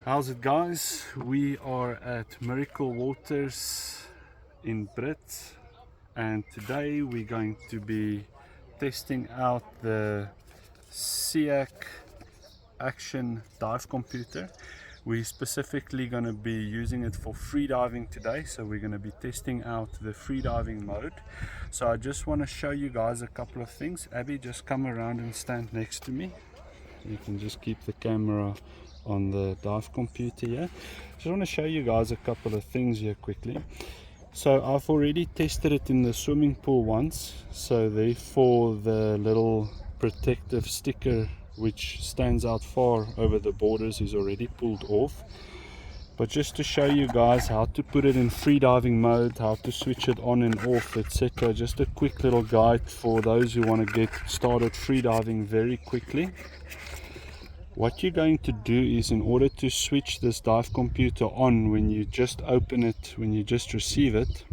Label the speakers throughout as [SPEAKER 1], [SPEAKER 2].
[SPEAKER 1] How's it, guys? We are at Miracle Waters in Brits, and today we're going to be testing out the SEAC Action Dive computer. We're specifically going to be using it for freediving today, so we're going to be testing out the freediving mode. So I just want to show you guys a couple of things. Abby, just come around and stand next to me. You can just keep the camera on the dive computer here. Just want to show you guys a couple of things here quickly. So I've already tested it in the swimming pool once, so therefore the little protective sticker which stands out far over the borders is already pulled off. But just to show you guys how to put it in freediving mode, how to switch it on and off, etc. Just a quick little guide for those who want to get started freediving very quickly. What you're going to do is, in order to switch this dive computer on, when you just open it, when you just receive it,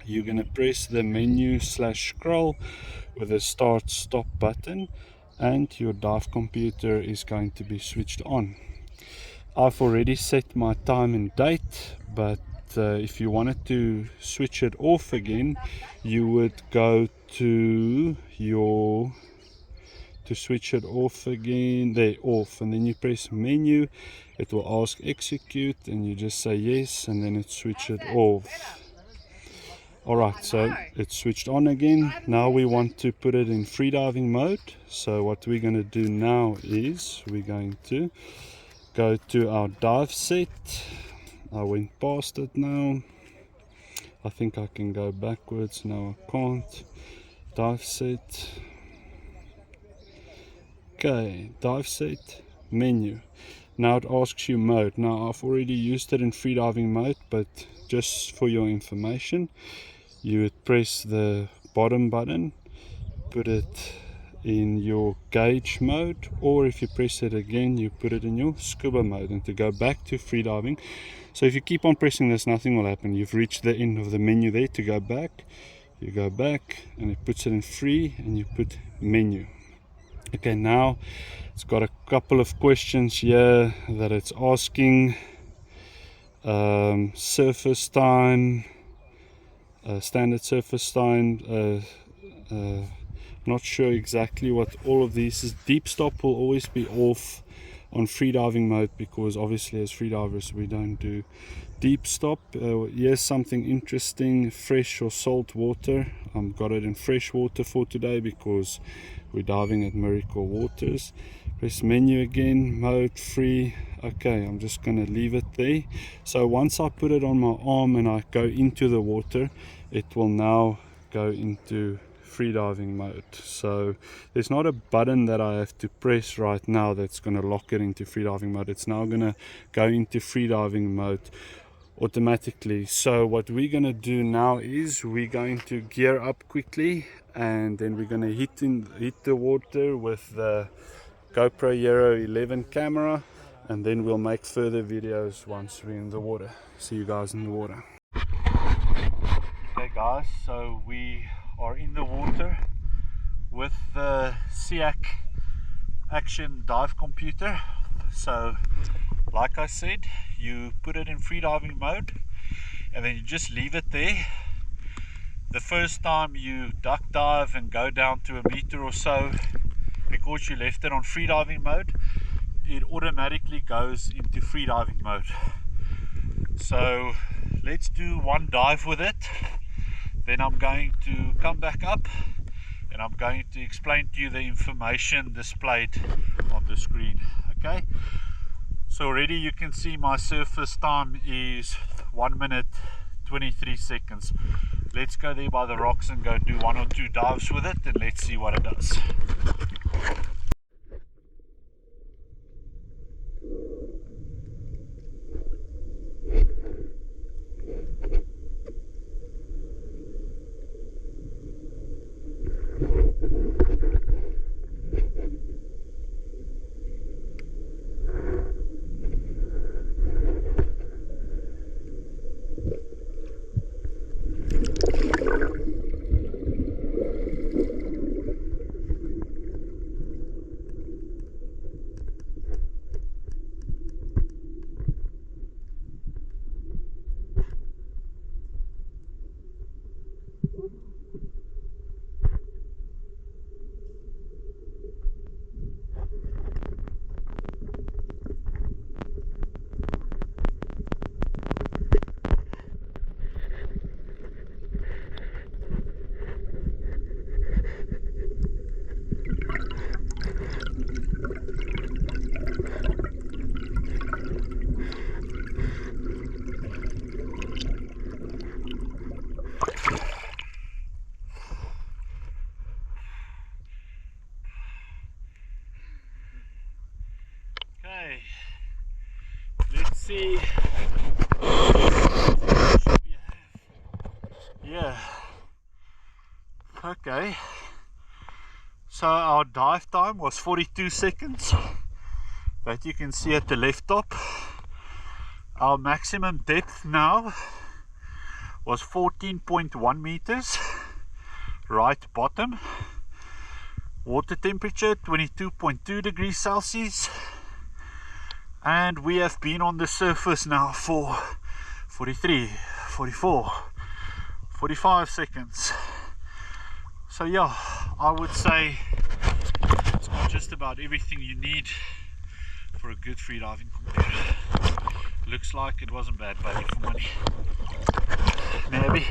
[SPEAKER 1] you're going to press the menu / scroll with the start stop button, and your dive computer is going to be switched on. I've already set my time and date, but if you wanted to switch it off again, you would go to your switch it off again, there, off, and then you press menu. It will ask execute and you just say yes, and then it switch it off. Alright, so it's switched on again. Now we want to put it in freediving mode. So what we're going to do now is we're going to go to our dive set. I went past it now. I think I can go backwards. No, I can't. Dive set. Okay, dive set, menu. Now it asks you mode. Now I've already used it in freediving mode, but just for your information, you would press the bottom button, put it in your gauge mode, or if you press it again, you put it in your scuba mode. And to go back to freediving, so if you keep on pressing this, nothing will happen. You've reached the end of the menu there. To go back, you go back and it puts it in free, and you put menu. Okay, now it's got a couple of questions here that it's asking. Surface time, standard surface time, not sure exactly what all of these is. Deep stop will always be off on freediving mode, because obviously as freedivers we don't do deep stop. Here's something interesting: fresh or salt water. I've got it in fresh water for today because we're diving at Miracle Waters. Press menu again, mode free. Okay, I'm just going to leave it there. So once I put it on my arm and I go into the water, it will now go into freediving mode. So there's not a button that I have to press right now that's going to lock it into freediving mode. It's now going to go into freediving mode automatically. So what we're going to do now is we're going to gear up quickly, and then we're going to hit the water with the GoPro Hero 11 camera, and then we'll make further videos once we're in the water. See you guys in the water. Okay guys, so we are in the water with the SEAC Action Dive computer. So like I said, you put it in freediving mode and then you just leave it there. The first time you duck dive and go down to a meter or so, because you left it on freediving mode, it automatically goes into freediving mode. So let's do one dive with it, then I'm going to come back up and I'm going to explain to you the information displayed on the screen. Okay, so already you can see my surface time is 1 minute 23 seconds. Let's go there by the rocks and go do 1 or 2 dives with it, and let's see what it does. see, yeah, okay, so our dive time was 42 seconds that you can see at the left top. Our maximum depth now was 14.1 meters, right bottom. Water temperature 22.2 degrees Celsius, and we have been on the surface now for 43, 44, 45 seconds. So yeah, I would say it's got just about everything you need for a good freediving computer. Looks like it wasn't bad value for money. Maybe.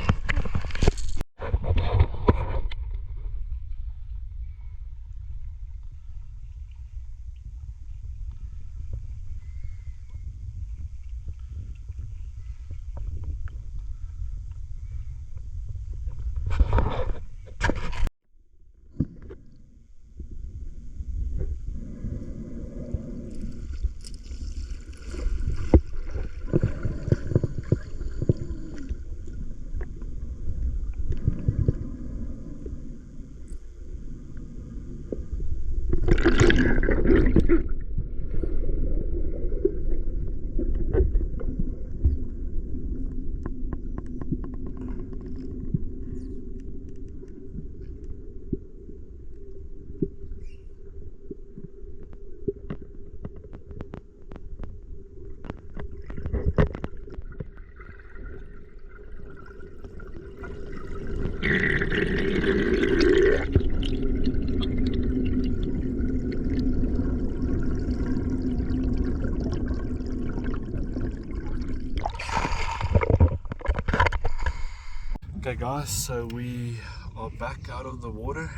[SPEAKER 1] Okay guys, so we are back out of the water,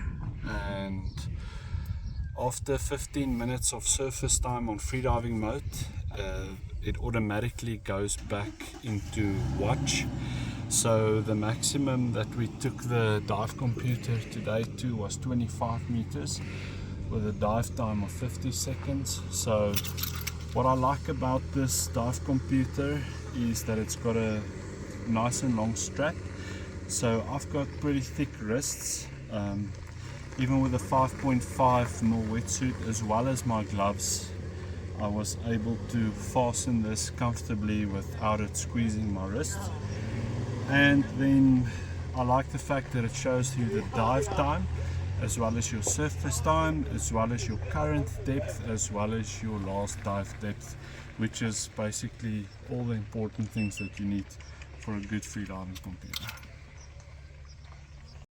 [SPEAKER 1] and after 15 minutes of surface time on freediving mode, it automatically goes back into watch. So the maximum that we took the dive computer today to was 25 meters with a dive time of 50 seconds. So what I like about this dive computer is that it's got a nice and long strap. So I've got pretty thick wrists, even with a 5.5mm wetsuit as well as my gloves. I was able to fasten this comfortably without it squeezing my wrist. And then I like the fact that it shows you the dive time as well as your surface time, as well as your current depth, as well as your last dive depth, which is basically all the important things that you need for a good freediving computer.